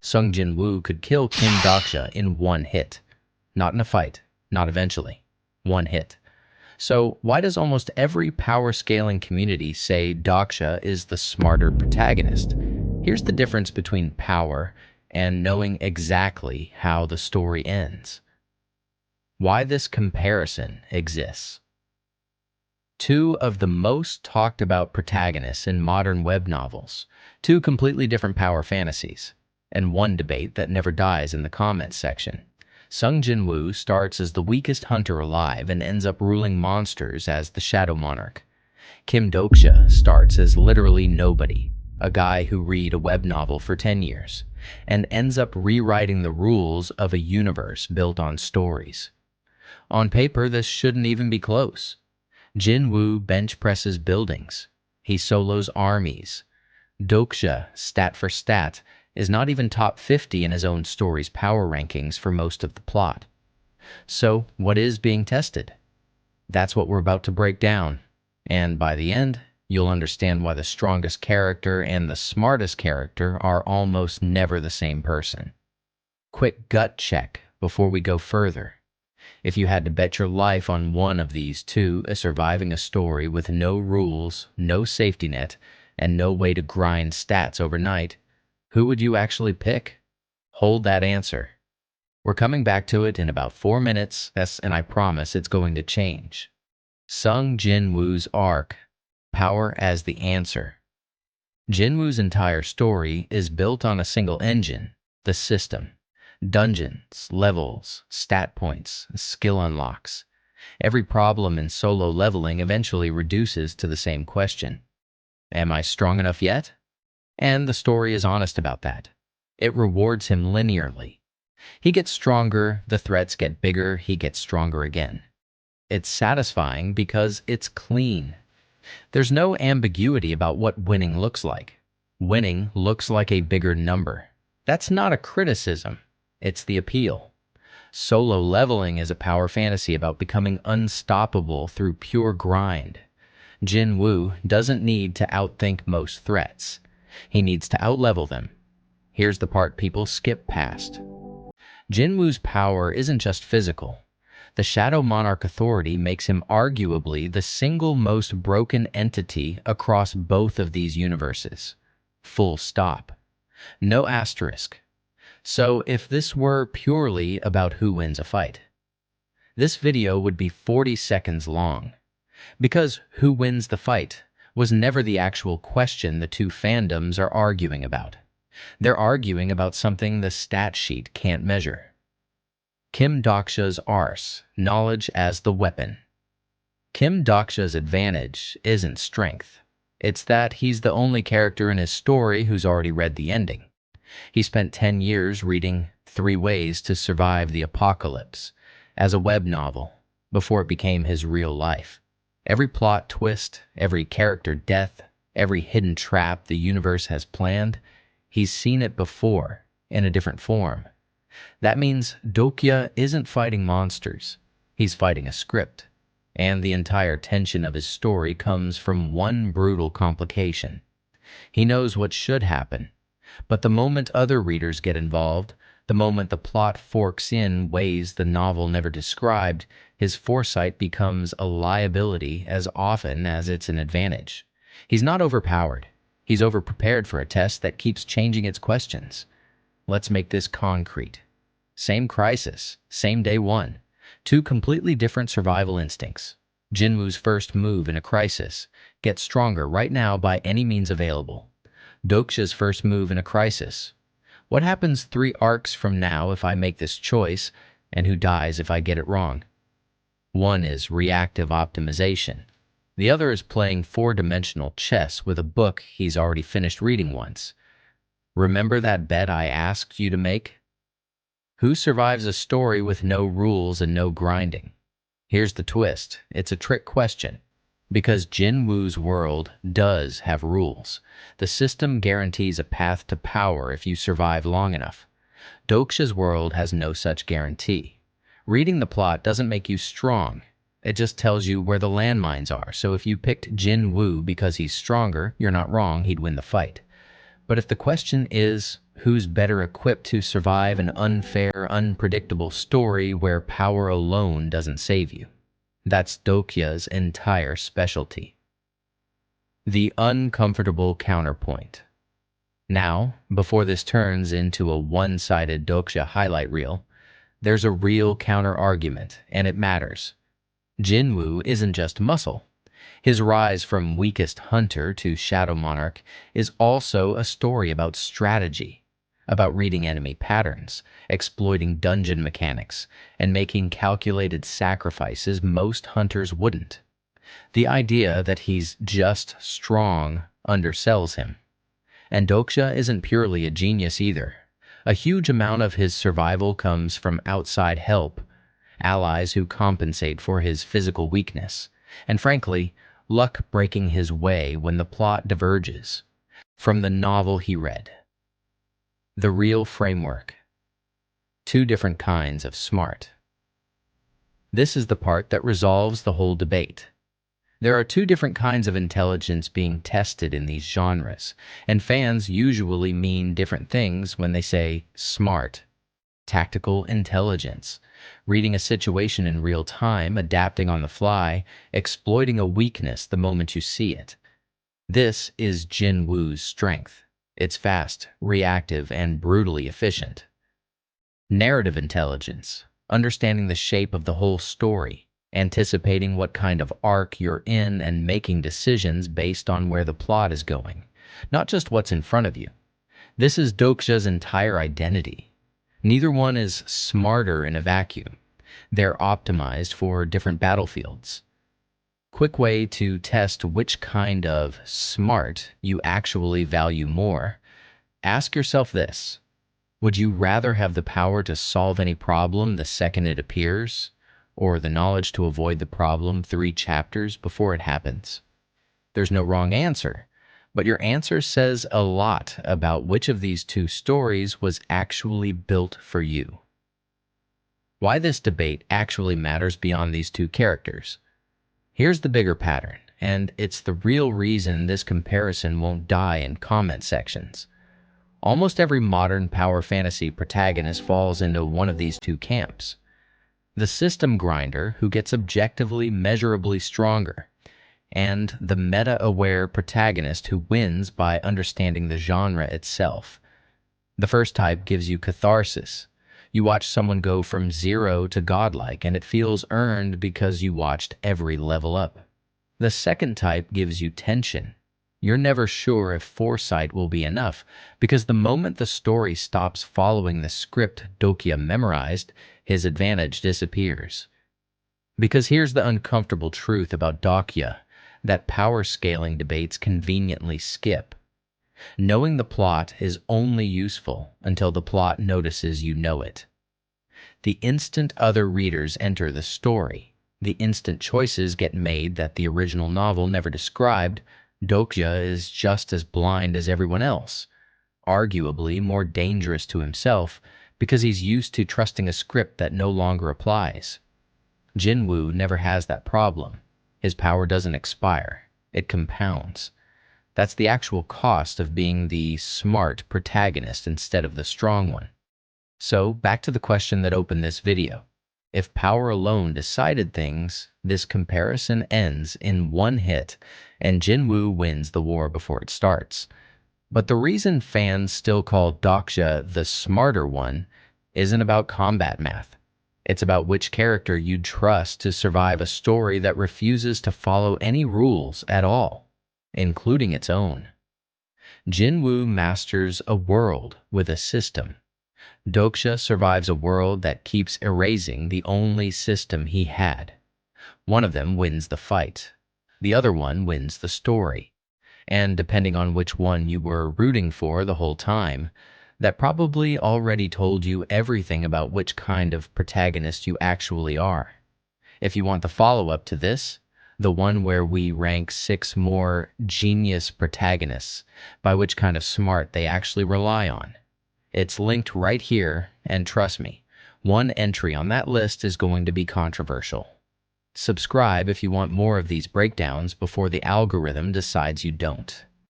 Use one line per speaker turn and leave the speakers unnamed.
Sung Jin Woo could kill Kim Daksha in one hit. Not in a fight, not eventually. One hit. So why does almost every power scaling community say Daksha is the smarter protagonist? Here's the difference between power and knowing exactly how the story ends. Why this comparison exists. Two of the most talked about protagonists in modern web novels, two completely different power fantasies, and one debate that never dies in the comments section. Sung Jin Woo starts as the weakest hunter alive and ends up ruling monsters as the Shadow Monarch. Kim Dokja starts as literally nobody, a guy who read a web novel for 10 years, and ends up rewriting the rules of a universe built on stories. On paper, this shouldn't even be close. Jin Woo bench presses buildings. He solos armies. Dokja, stat for stat, is not even top 50 in his own story's power rankings for most of the plot. So, what is being tested? That's what we're about to break down. And by the end, you'll understand why the strongest character and the smartest character are almost never the same person. Quick gut check before we go further. If you had to bet your life on one of these two surviving a story with no rules, no safety net, and no way to grind stats overnight, who would you actually pick? Hold that answer. We're coming back to it in about 4 minutes, and I promise it's going to change. Sung Jin Woo's arc, Power as the Answer. Jin Woo's entire story is built on a single engine, the system. Dungeons, levels, stat points, skill unlocks. Every problem in solo leveling eventually reduces to the same question. Am I strong enough yet? And the story is honest about that. It rewards him linearly. He gets stronger, the threats get bigger, he gets stronger again. It's satisfying because it's clean. There's no ambiguity about what winning looks like. Winning looks like a bigger number. That's not a criticism. It's the appeal. Solo leveling is a power fantasy about becoming unstoppable through pure grind. Jin Woo doesn't need to outthink most threats. He needs to outlevel them. Here's the part people skip past. Jin Woo's power isn't just physical. The Shadow Monarch authority makes him arguably the single most broken entity across both of these universes. Full stop. No asterisk. So if this were purely about who wins a fight, this video would be 40 seconds long. Because who wins the fight was never the actual question the two fandoms are arguing about. They're arguing about something the stat sheet can't measure. Kim Daksha's arse, knowledge as the weapon. Kim Daksha's advantage isn't strength. It's that he's the only character in his story who's already read the ending. He spent 10 years reading 3 Ways to Survive the Apocalypse as a web novel before it became his real life. Every plot twist, every character death, every hidden trap the universe has planned, he's seen it before in a different form. That means Dokja isn't fighting monsters. He's fighting a script. And the entire tension of his story comes from one brutal complication. He knows what should happen. But the moment other readers get involved, the moment the plot forks in ways the novel never described, his foresight becomes a liability as often as it's an advantage. He's not overpowered. He's overprepared for a test that keeps changing its questions. Let's make this concrete. Same crisis, same day one. Two completely different survival instincts. Jin Woo's first move in a crisis: get stronger right now by any means available. Dokja's first move in a crisis: what happens 3 arcs from now if I make this choice, and who dies if I get it wrong? One is reactive optimization. The other is playing 4-dimensional chess with a book he's already finished reading once. Remember that bet I asked you to make? Who survives a story with no rules and no grinding? Here's the twist. It's a trick question. Because Jin Woo's world does have rules. The system guarantees a path to power if you survive long enough. Dokja's world has no such guarantee. Reading the plot doesn't make you strong. It just tells you where the landmines are. So if you picked Jin Woo because he's stronger, you're not wrong, he'd win the fight. But if the question is, who's better equipped to survive an unfair, unpredictable story where power alone doesn't save you? That's Dokya's entire specialty. The uncomfortable counterpoint. Now, before this turns into a one-sided Dokja highlight reel, there's a real counter-argument, and it matters. Jin Woo isn't just muscle. His rise from weakest hunter to shadow monarch is also a story about strategy, about reading enemy patterns, exploiting dungeon mechanics, and making calculated sacrifices most hunters wouldn't. The idea that he's just strong undersells him. And Dokja isn't purely a genius either. A huge amount of his survival comes from outside help, allies who compensate for his physical weakness, and frankly, luck breaking his way when the plot diverges from the novel he read. The real framework. Two different kinds of smart. This is the part that resolves the whole debate. There are two different kinds of intelligence being tested in these genres, and fans usually mean different things when they say smart. Tactical intelligence, reading a situation in real time, adapting on the fly, exploiting a weakness the moment you see it. This is Jin Woo's strength. It's fast, reactive, and brutally efficient. Narrative intelligence, understanding the shape of the whole story, anticipating what kind of arc you're in and making decisions based on where the plot is going, not just what's in front of you. This is Dokja's entire identity. Neither one is smarter in a vacuum. They're optimized for different battlefields. Quick way to test which kind of smart you actually value more. Ask yourself this. Would you rather have the power to solve any problem the second it appears, or the knowledge to avoid the problem 3 chapters before it happens? There's no wrong answer, but your answer says a lot about which of these two stories was actually built for you. Why this debate actually matters beyond these two characters. Here's the bigger pattern, and it's the real reason this comparison won't die in comment sections. Almost every modern power fantasy protagonist falls into one of these two camps. The system grinder who gets objectively measurably stronger, and the meta-aware protagonist who wins by understanding the genre itself. The first type gives you catharsis. You watch someone go from 0 to godlike, and it feels earned because you watched every level up. The second type gives you tension. You're never sure if foresight will be enough, because the moment the story stops following the script Dokja memorized, his advantage disappears. Because here's the uncomfortable truth about Dokja that power scaling debates conveniently skip. Knowing the plot is only useful until the plot notices you know it. The instant other readers enter the story, the instant choices get made that the original novel never described, Dokja is just as blind as everyone else, arguably more dangerous to himself because he's used to trusting a script that no longer applies. Jin Woo never has that problem. His power doesn't expire, it compounds. That's the actual cost of being the smart protagonist instead of the strong one. So, back to the question that opened this video. If power alone decided things, this comparison ends in one hit, and Jin Woo wins the war before it starts. But the reason fans still call Dokja the smarter one isn't about combat math. It's about which character you'd trust to survive a story that refuses to follow any rules at all, including its own. Jin Woo masters a world with a system. Dokja survives a world that keeps erasing the only system he had. One of them wins the fight. The other one wins the story. And depending on which one you were rooting for the whole time, that probably already told you everything about which kind of protagonist you actually are. If you want the follow-up to this, the one where we rank 6 more genius protagonists by which kind of smart they actually rely on. It's linked right here, and trust me, one entry on that list is going to be controversial. Subscribe if you want more of these breakdowns before the algorithm decides you don't.